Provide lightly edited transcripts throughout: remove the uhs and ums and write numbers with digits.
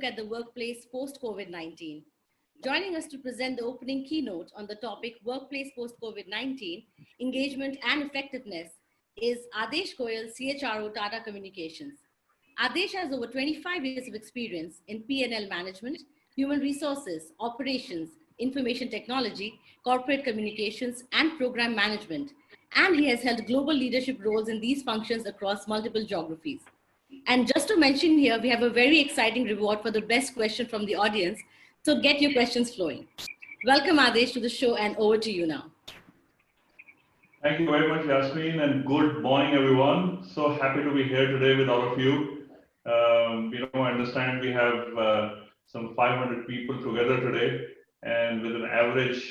look at the workplace post-COVID-19. Joining us to present the opening keynote on the topic Workplace Post-COVID-19, Engagement and Effectiveness is Adesh Goyal, CHRO, Tata Communications. Adesh has over 25 years of experience in P&L management, human resources, operations, information technology, corporate communications, and program management. And he has held global leadership roles in these functions across multiple geographies. And just to mention here, we have a very exciting reward for the best question from the audience. So get your questions flowing. Welcome, Adesh, to the show, and over to you now. Thank you very much, Yasmin, and good morning, everyone. So happy to be here today with all of you. I understand we have some 500 people together today, and with an average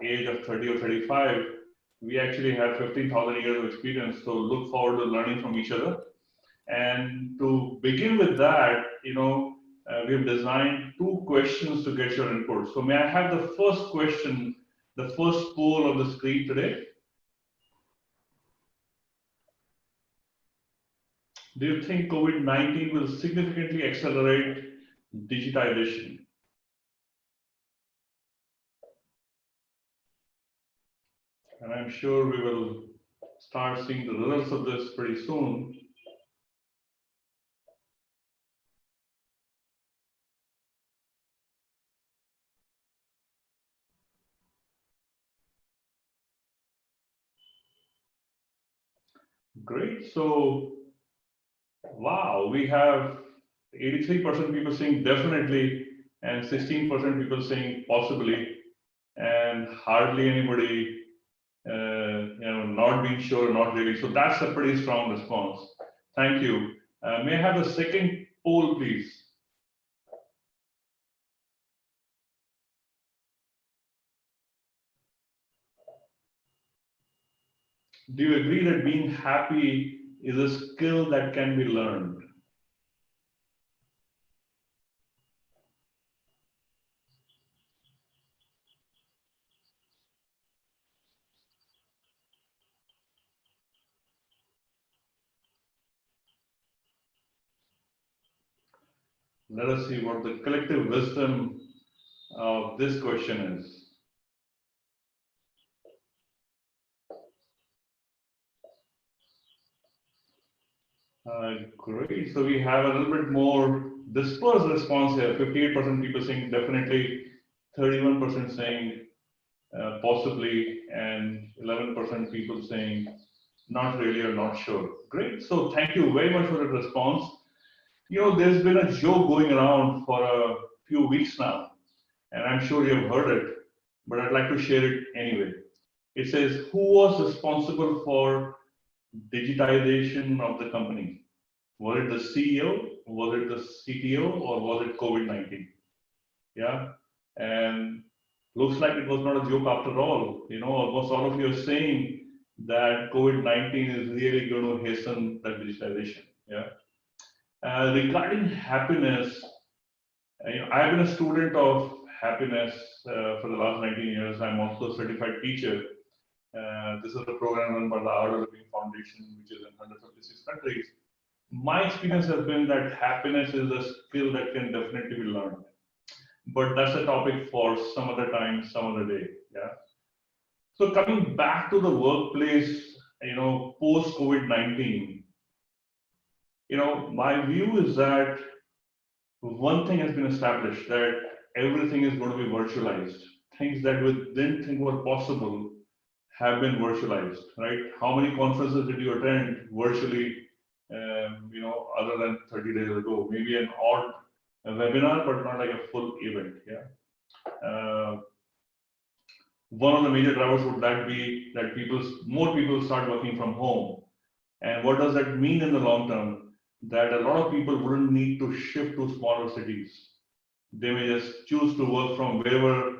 age of 30 or 35, we actually have 15,000 years of experience. So look forward to learning from each other. And to begin with that, we've designed 2 questions to get your input. So may I have the first question, the first poll on the screen today? Do you think COVID-19 will significantly accelerate digitization? And I'm sure we will start seeing the results of this pretty soon. Great. So, wow, we have 83% people saying definitely, and 16% people saying possibly, and hardly anybody, not being sure, not really. So that's a pretty strong response. Thank you. May I have the second poll, please? Do you agree that being happy is a skill that can be learned? Let us see what the collective wisdom of this question is. Great. So we have a little bit more dispersed response here. 58% people saying definitely, 31% saying possibly, and 11% people saying not really or not sure. Great. So thank you very much for the response. There's been a joke going around for a few weeks now, and I'm sure you've heard it, but I'd like to share it anyway. It says, who was responsible for digitization of the company? Was it the CEO, was it the CTO, or was it COVID-19? Yeah, and looks like it was not a joke after all. Almost all of you are saying that COVID-19 is really going to hasten that digitization. Yeah. Regarding happiness, I've been a student of happiness for the last 19 years. I'm also a certified teacher. This is a program run by the Art of Living Foundation, which is in 156 countries. My experience has been that happiness is a skill that can definitely be learned. But that's a topic for some other time, some other day. Yeah. So coming back to the workplace, post COVID-19, my view is that one thing has been established, that everything is going to be virtualized. Things that we didn't think were possible have been virtualized, right? How many conferences did you attend virtually, other than 30 days ago? Maybe an odd webinar, but not like a full event, yeah? One of the major drivers would that be that more people start working from home. And what does that mean in the long term? That a lot of people wouldn't need to shift to smaller cities. They may just choose to work from wherever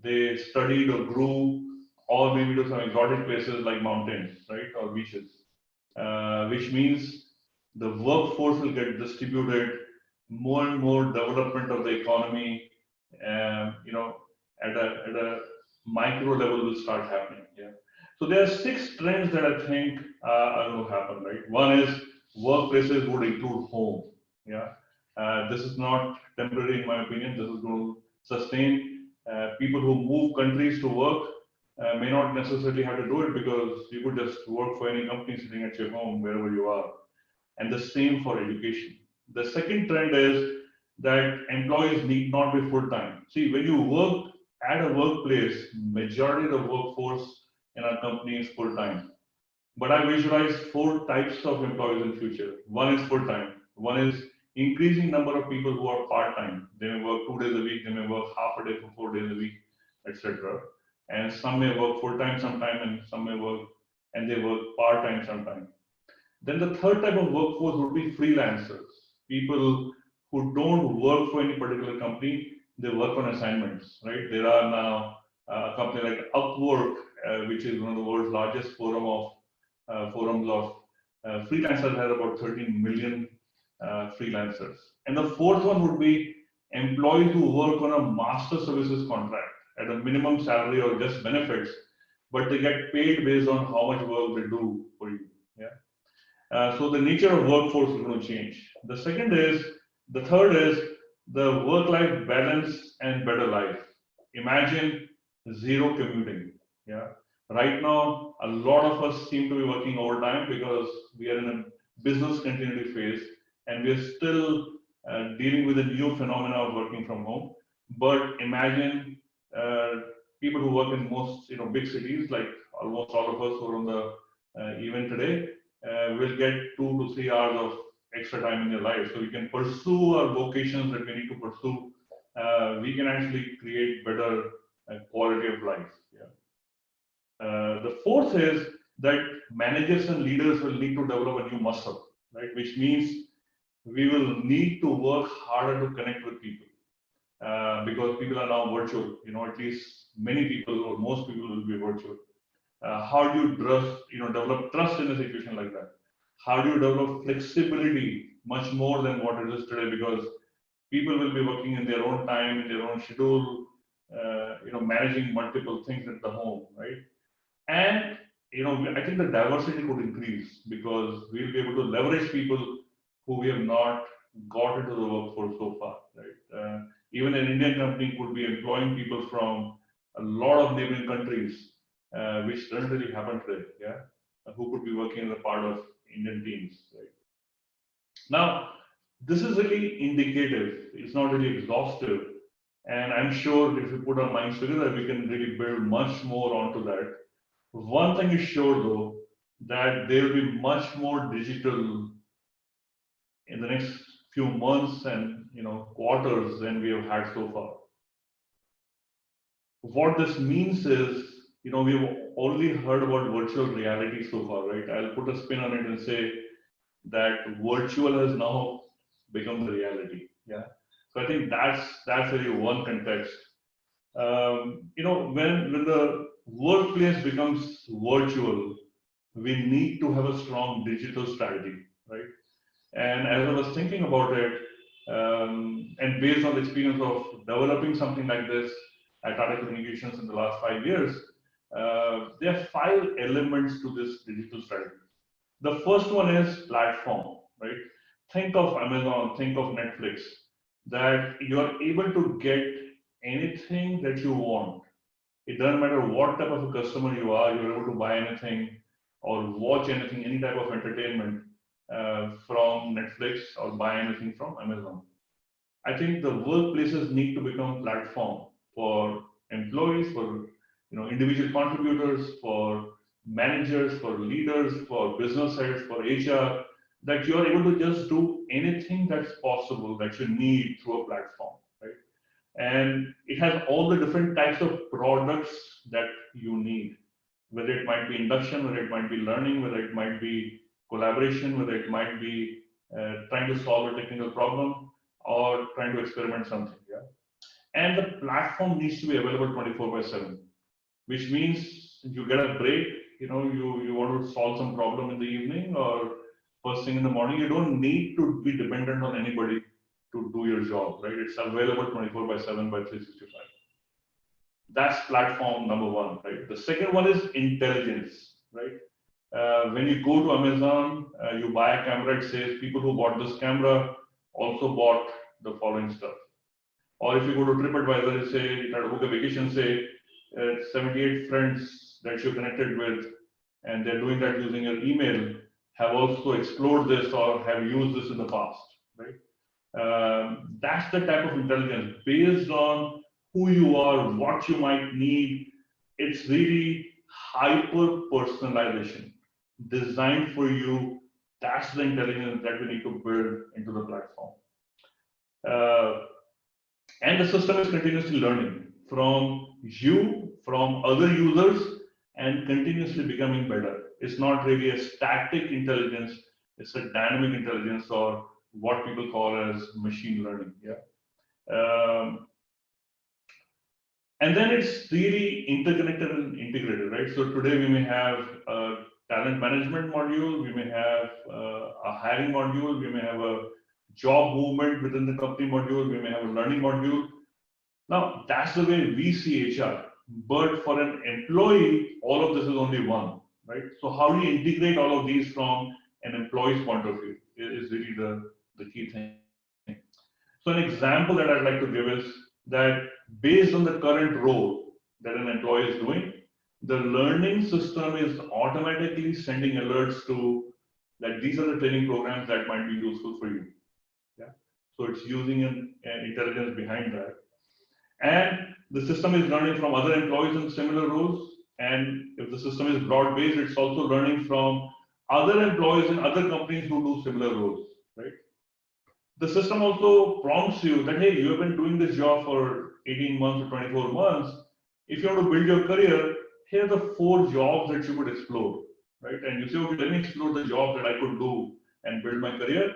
they studied or grew, or maybe to some exotic places like mountains, right, or beaches, which means the workforce will get distributed, more and more development of the economy, at a micro level will start happening. Yeah. So there are 6 trends that I think are going to happen, right? One is workplaces would include home. Yeah. This is not temporary, in my opinion. This is going to sustain. People who move countries to work may not necessarily have to do it because you could just work for any company sitting at your home, wherever you are. And the same for education. The second trend is that employees need not be full-time. See, when you work at a workplace, majority of the workforce in our company is full-time. But I visualize four types of employees in future. One is full-time. One is increasing number of people who are part-time. They may work 2 days a week. They may work half a day for 4 days a week, etc. And some may work full-time sometime, and some may work and they work part-time sometime. Then the third type of workforce would be freelancers, people who don't work for any particular company, they work on assignments, right? There are now a company like Upwork, which is one of the world's largest forums of freelancers, has about 13 million freelancers. And the fourth one would be employees who work on a master services contract at a minimum salary or just benefits, but they get paid based on how much work they do for you. Yeah. So the nature of workforce is going to change. The third is the work-life balance and better life. Imagine zero commuting. Yeah. Right now, a lot of us seem to be working overtime because we are in a business continuity phase, and we are still dealing with a new phenomena of working from home. But imagine people who work in most big cities, like almost all of us who are on the event today, will get 2 to 3 hours of extra time in your life. So we can pursue our vocations that we need to pursue. We can actually create better quality of life. Yeah. The fourth is that managers and leaders will need to develop a new muscle, right? Which means we will need to work harder to connect with people because people are now virtual. At least many people or most people will be virtual. How do you develop trust in a situation like that? How do you develop flexibility much more than what it is today? Because people will be working in their own time, in their own schedule, managing multiple things at the home, right? And I think the diversity could increase because we'll be able to leverage people who we have not got into the workforce so far, right? Even an Indian company could be employing people from a lot of neighboring countries, which doesn't really happen today, yeah? Who could be working as a part of Indian teams, right? Now, this is really indicative. It's not really exhaustive. And I'm sure if we put our minds together, we can really build much more onto that. One thing is sure, though, that there will be much more digital in the next few months and quarters than we have had so far. What this means is, we've only heard about virtual reality so far, right? I'll put a spin on it and say that virtual has now become the reality. Yeah. So I think that's really one context. When the workplace becomes virtual, we need to have a strong digital strategy, right? And as I was thinking about it, and based on the experience of developing something like this at Tata Communications in the last 5 years, there are 5 elements to this digital strategy. The first one is platform, right? Think of Amazon, think of Netflix, that you are able to get anything that you want. It doesn't matter what type of a customer you are, you're able to buy anything or watch anything, any type of entertainment from Netflix or buy anything from Amazon. I think the workplaces need to become platform for employees, for individual contributors, for managers, for leaders, for business heads, for HR, that you are able to just do anything that's possible that you need through a platform, right? And it has all the different types of products that you need, whether it might be induction, whether it might be learning, whether it might be collaboration, whether it might be trying to solve a technical problem or trying to experiment something. Yeah? And the platform needs to be available 24/7, which means you get a break. You want to solve some problem in the evening or first thing in the morning. You don't need to be dependent on anybody to do your job, right? It's available 24/7 by 365. That's platform number one, right? The second one is intelligence, right? When you go to Amazon, you buy a camera, it says people who bought this camera also bought the following stuff. Or if you go to TripAdvisor, say, try to book a vacation, say, 78 friends that you're connected with, and they're doing that using your email, have also explored this or have used this in the past, right? That's the type of intelligence based on who you are, what you might need. It's really hyper personalization designed for you. That's the intelligence that we need to build into the platform. And the system is continuously learning from you, from other users, and continuously becoming better. It's not really a static intelligence, it's a dynamic intelligence, or what people call as machine learning. Yeah. And then it's really interconnected and integrated, right? So today we may have a talent management module, we may have a hiring module, we may have a job movement within the company module, we may have a learning module. Now, that's the way we see HR. But for an employee, all of this is only one, right? So how do you integrate all of these from an employee's point of view is really the key thing. So an example that I'd like to give is that based on the current role that an employee is doing, the learning system is automatically sending alerts to that these are the training programs that might be useful for you. Yeah. So it's using an intelligence behind that. And the system is learning from other employees in similar roles. And if the system is broad-based, it's also learning from other employees in other companies who do similar roles, right? The system also prompts you that, hey, you have been doing this job for 18 months or 24 months. If you want to build your career, here are the 4 jobs that you could explore, right? And you say, okay, let me explore the job that I could do and build my career.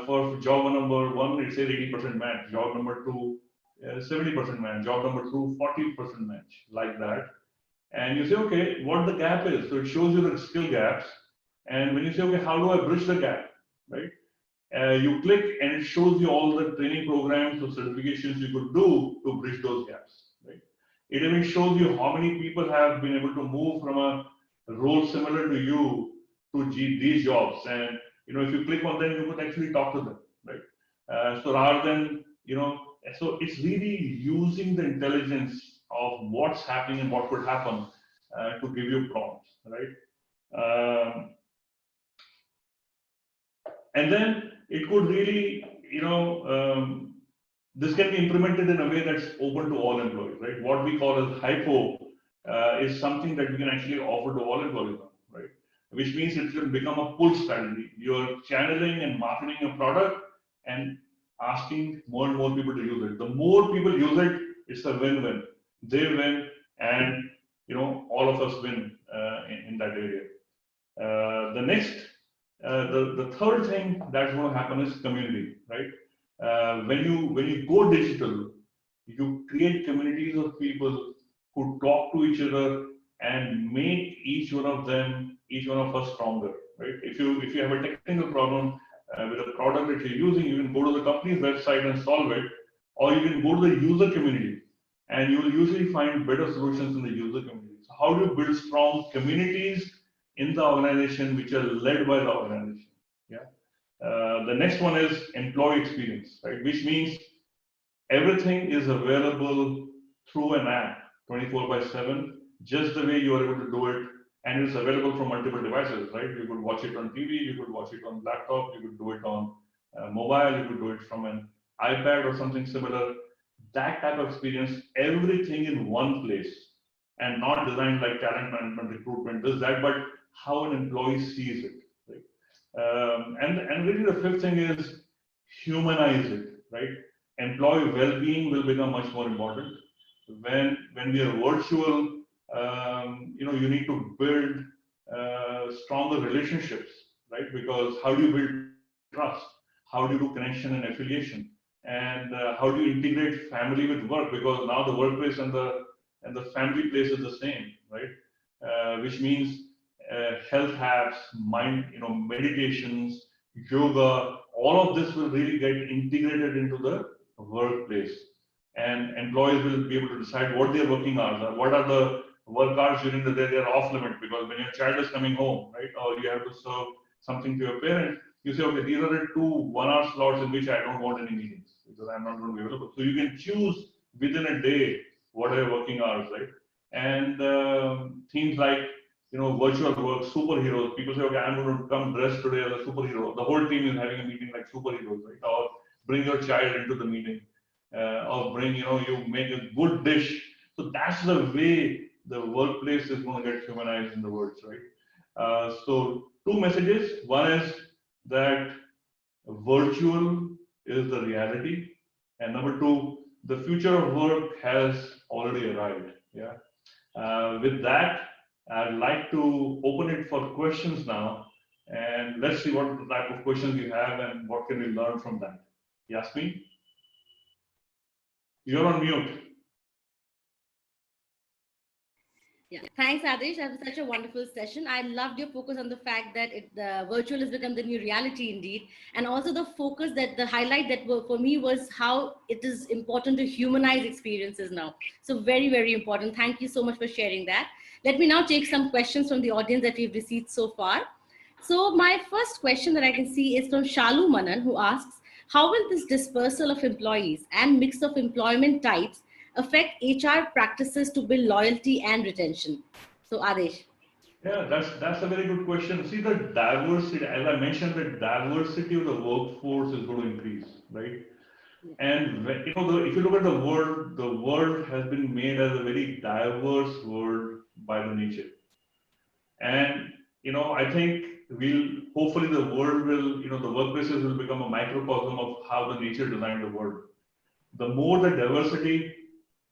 For job number 1, it says 80% match. Job number 2, 70% match. Job number 2, 40% match, like that. And you say, okay, what the gap is. So it shows you the skill gaps. And when you say, okay, how do I bridge the gap, right? You click and it shows you all the training programs or certifications you could do to bridge those gaps, right? It even shows you how many people have been able to move from a role similar to you to these jobs. And if you click on them, you could actually talk to them, right? So rather than, so it's really using the intelligence of what's happening and what could happen to give you prompts, right? And then it could really, this can be implemented in a way that's open to all employees, right? What we call as hypo is something that we can actually offer to all employees, right? Which means it will become a pull strategy. You're channeling and marketing a product and asking more and more people to use it. The more people use it, it's a win-win. They win, and all of us win in that area. The third thing that's going to happen is community, right? When you go digital, you create communities of people who talk to each other and make each one of us stronger, right? If you have a technical problem with a product that you're using, you can go to the company's website and solve it, or you can go to the user community, and you will usually find better solutions in the user community. So how do you build strong communities in the organization which are led by the organization? Yeah. The next one is employee experience, right? Which means everything is available through an app 24/7, just the way you are able to do it, and it's available from multiple devices, right? You could watch it on TV, you could watch it on laptop, you could do it on mobile, you could do it from an iPad or something similar. That type of experience, everything in one place, and not designed like talent management, recruitment, this, that, but how an employee sees it, right? And really the fifth thing is humanize it, right? Employee well-being will become much more important. When we are virtual, you need to build stronger relationships, right? Because how do you build trust? How do you do connection and affiliation? And how do you integrate family with work? Because now the workplace and the family place is the same, right? Which means health hacks, meditations, yoga, all of this will really get integrated into the workplace. And employees will be able to decide what their working hours are, what are the work hours during the day they are off limit, because when your child is coming home, right, or you have to serve something to your parent, You say, okay, these are the 2 1-hour slots in which I don't want any meetings because I'm not going to be available. So you can choose within a day what are your working hours, right? And things like, virtual work, superheroes. People say, okay, I'm going to come dressed today as a superhero. The whole team is having a meeting like superheroes, right? Or bring your child into the meeting, or bring, you make a good dish. So that's the way the workplace is going to get humanized in the words, right? So 2 messages. One is that virtual is the reality, and number 2, the future of work has already arrived. Yeah. With that, I'd like to open it for questions now, and let's see what type of questions you have and what can we learn from that. Yasmin, you're on mute. Yeah, thanks, Adesh. That was such a wonderful session. I loved your focus on the fact that the virtual has become the new reality indeed. And also the focus that the highlight that for me was how it is important to humanize experiences now. So very, very important. Thank you so much for sharing that. Let me now take some questions from the audience that we've received so far. So my first question that I can see is from Shalu Manan, who asks, how will this dispersal of employees and mix of employment types affect HR practices to build loyalty and retention? So Adesh. Yeah, that's a very good question. See, the diversity, as I mentioned, the diversity of the workforce is going to increase, right? Yeah. And if you look at the world has been made as a very diverse world by the nature. And I think hopefully the world will, the workplaces will become a microcosm of how the nature designed the world. The more the diversity,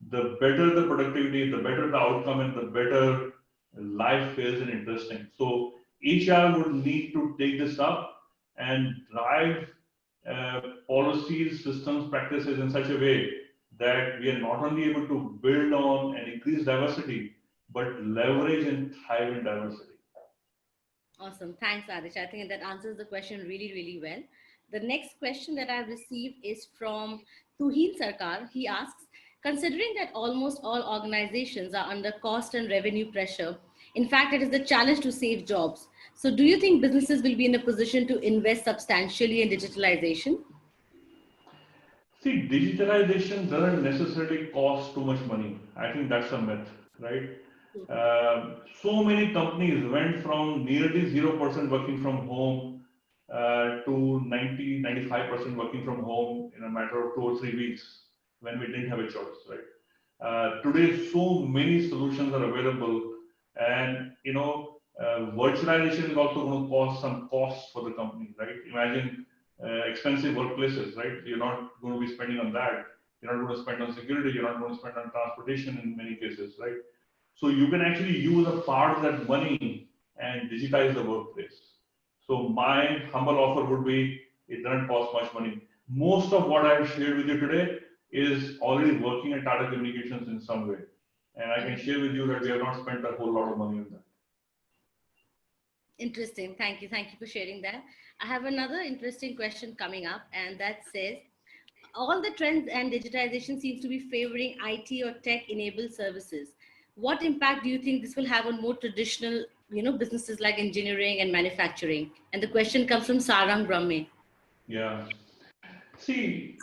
the better the productivity, the better the outcome, and the better life is and interesting. So HR would need to take this up and drive policies, systems, practices in such a way that we are not only able to build on and increase diversity, but leverage and thrive in diversity. Awesome. Thanks, Adish. I think that answers the question really, really well. The next question that I've received is from Tuhin Sarkar. He asks, considering that almost all organizations are under cost and revenue pressure, in fact, it is the challenge to save jobs. So do you think businesses will be in a position to invest substantially in digitalization? See, digitalization doesn't necessarily cost too much money. I think that's a myth, right? So many companies went from nearly 0% working from home to 95% working from home in a matter of 2 or 3 weeks when we didn't have a choice, right? Today, so many solutions are available, and virtualization is also going to cause some costs for the company, right? Imagine expensive workplaces, right? You're not going to be spending on that. You're not going to spend on security. You're not going to spend on transportation in many cases, right? So you can actually use a part of that money and digitize the workplace. So my humble offer would be, it doesn't cost much money. Most of what I've shared with you today is already working at Tata Communications in some way. And I can share with you that we have not spent a whole lot of money on that. Interesting. Thank you. Thank you for sharing that. I have another interesting question coming up, and that says, all the trends and digitization seems to be favoring IT or tech-enabled services. What impact do you think this will have on more traditional, businesses like engineering and manufacturing? And the question comes from Sarang Brahme. Yeah. See,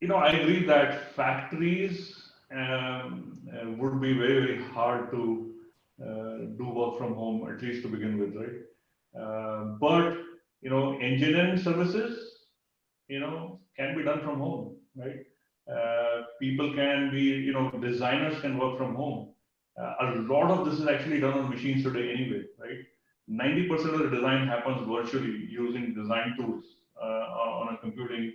I agree that factories would be very, very hard to do work from home, at least to begin with, right? But engineering services, can be done from home, right? People can be, designers can work from home. A lot of this is actually done on machines today anyway, right? 90% of the design happens virtually using design tools on a computing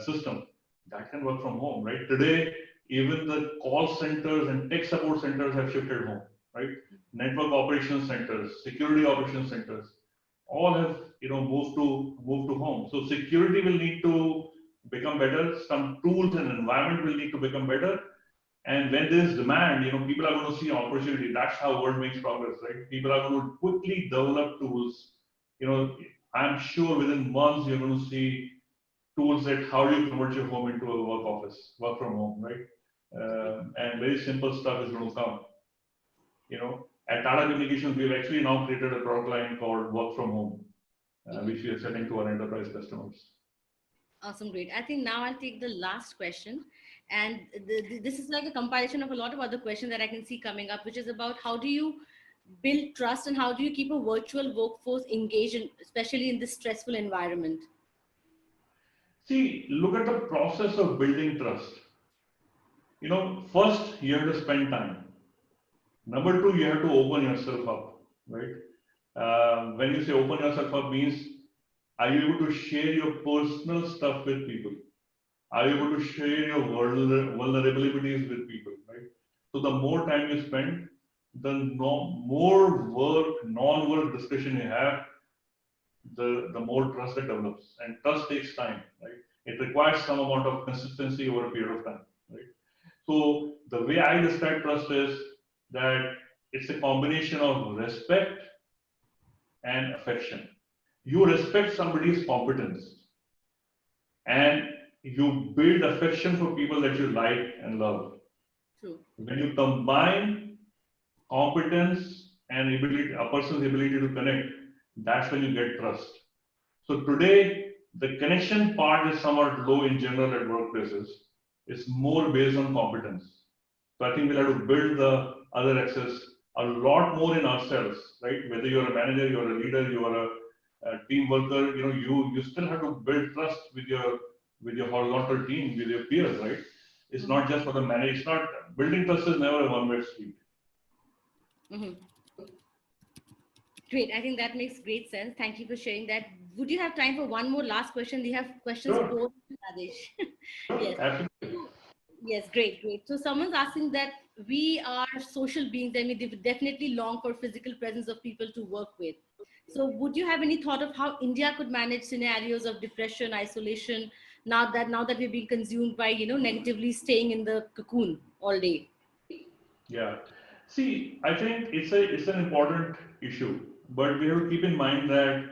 system that can work from home, right? Today, even the call centers and tech support centers have shifted home, right? Network operations centers, security operations centers, all have moved to home. So security will need to become better. Some tools and environment will need to become better. And when there is demand, people are going to see opportunity. That's how world makes progress, right? People are going to quickly develop tools. I'm sure within months you're going to see tools that how do you convert your home into a work office, work from home, right? And very simple stuff is going to come. At Tata Communications, we've actually now created a product line called Work from Home. which we are selling to our enterprise customers. Awesome, great. I think now I'll take the last question. And this is like a compilation of a lot of other questions that I can see coming up, which is about how do you build trust and how do you keep a virtual workforce engaged, especially in this stressful environment? See, look at the process of building trust. First you have to spend time. Number two, you have to open yourself up, right? When you say open yourself up means, are you able to share your personal stuff with people? Are you able to share your vulnerabilities with people, right? So the more time you spend, the more work, non-work discussion you have, the more trust that develops. And trust takes time, right? It requires some amount of consistency over a period of time, right? So the way I describe trust is that it's a combination of respect and affection. You respect somebody's competence and you build affection for people that you like and love. True. When you combine competence and a person's ability to connect, that's when you get trust. So today, the connection part is somewhat low in general at workplaces. It's more based on competence. So I think we'll have to build the other axis a lot more in ourselves, right? Whether you're a manager, you're a leader, you are a team worker, you still have to build trust with your horizontal team, with your peers, right? It's not just for the manager. It's not building trust is never a one-way street. Great. I think that makes great sense. Thank you for sharing that. Would you have time for one more last question? We have questions Sure. both, Adesh. Yes. Absolutely. Yes, great, great. So someone's asking that we are social beings and we definitely long for physical presence of people to work with. So would you have any thought of how India could manage scenarios of depression, isolation, now that we're being consumed by, negatively staying in the cocoon all day? Yeah. See, I think it's an important issue, but we have to keep in mind that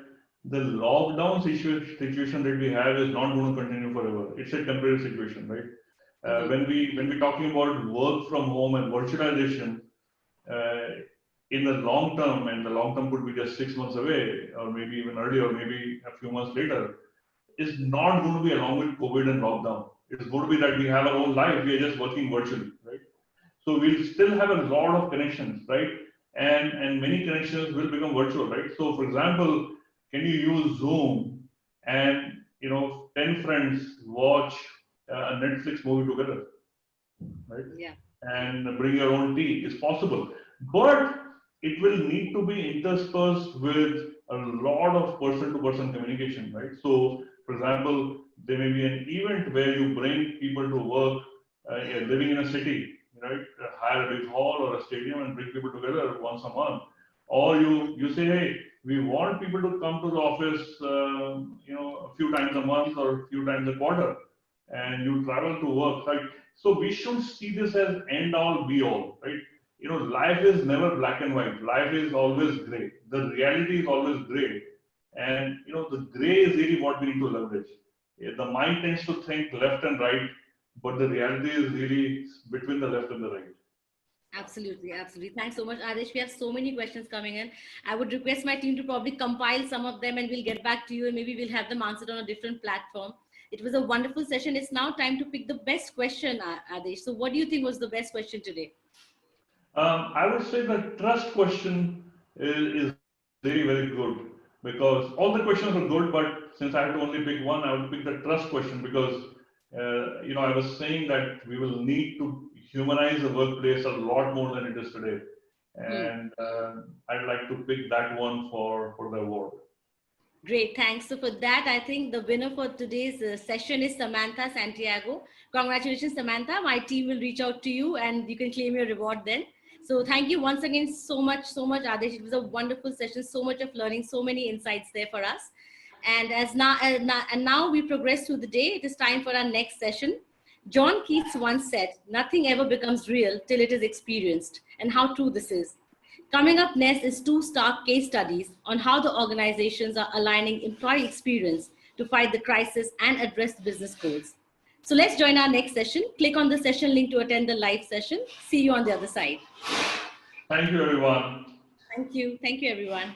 the lockdown situation that we have is not going to continue forever. It's a temporary situation, right? When we're talking about work from home and virtualization, uh, in the long term, and the long term could be just 6 months away, or maybe even earlier, or maybe a few months later, is not going to be along with COVID and lockdown. It's going to be that we have our own life. We are just working virtually, right? So we'll still have a lot of connections, right? And many connections will become virtual, right? So for example, can you use Zoom and 10 friends watch a Netflix movie together, right? Yeah. And bring your own tea. It's possible, but it will need to be interspersed with a lot of person-to-person communication, right? So, for example, there may be an event where you bring people to work, living in a city, right? Hire a big hall or a stadium and bring people together once a month, or you say, hey, we want people to come to the office, a few times a month or a few times a quarter, and you travel to work, right? So we should see this as end all be all, right? Life is never black and white. Life is always gray. The reality is always gray. And, the gray is really what we need to leverage. The mind tends to think left and right, but the reality is really between the left and the right. Absolutely, absolutely. Thanks so much, Adesh. We have so many questions coming in. I would request my team to probably compile some of them and we'll get back to you and maybe we'll have them answered on a different platform. It was a wonderful session. It's now time to pick the best question, Adesh. So what do you think was the best question today? I would say the trust question is very, very good, because all the questions are good, but since I have to only pick one, I would pick the trust question because, I was saying that we will need to humanize the workplace a lot more than it is today. And I'd like to pick that one for the award. Great, thanks. So for that, I think the winner for today's session is Samantha Santiago. Congratulations, Samantha. My team will reach out to you and you can claim your reward then. So thank you once again so much, Adesh. It was a wonderful session, so much of learning, so many insights there for us. And now we progress through the day. It is time for our next session. John Keats once said, "Nothing ever becomes real till it is experienced," and how true this is. Coming up next is two stark case studies on how the organizations are aligning employee experience to fight the crisis and address business goals. So let's join our next session. Click on the session link to attend the live session. See you on the other side. Thank you, everyone. Thank you. Thank you, everyone.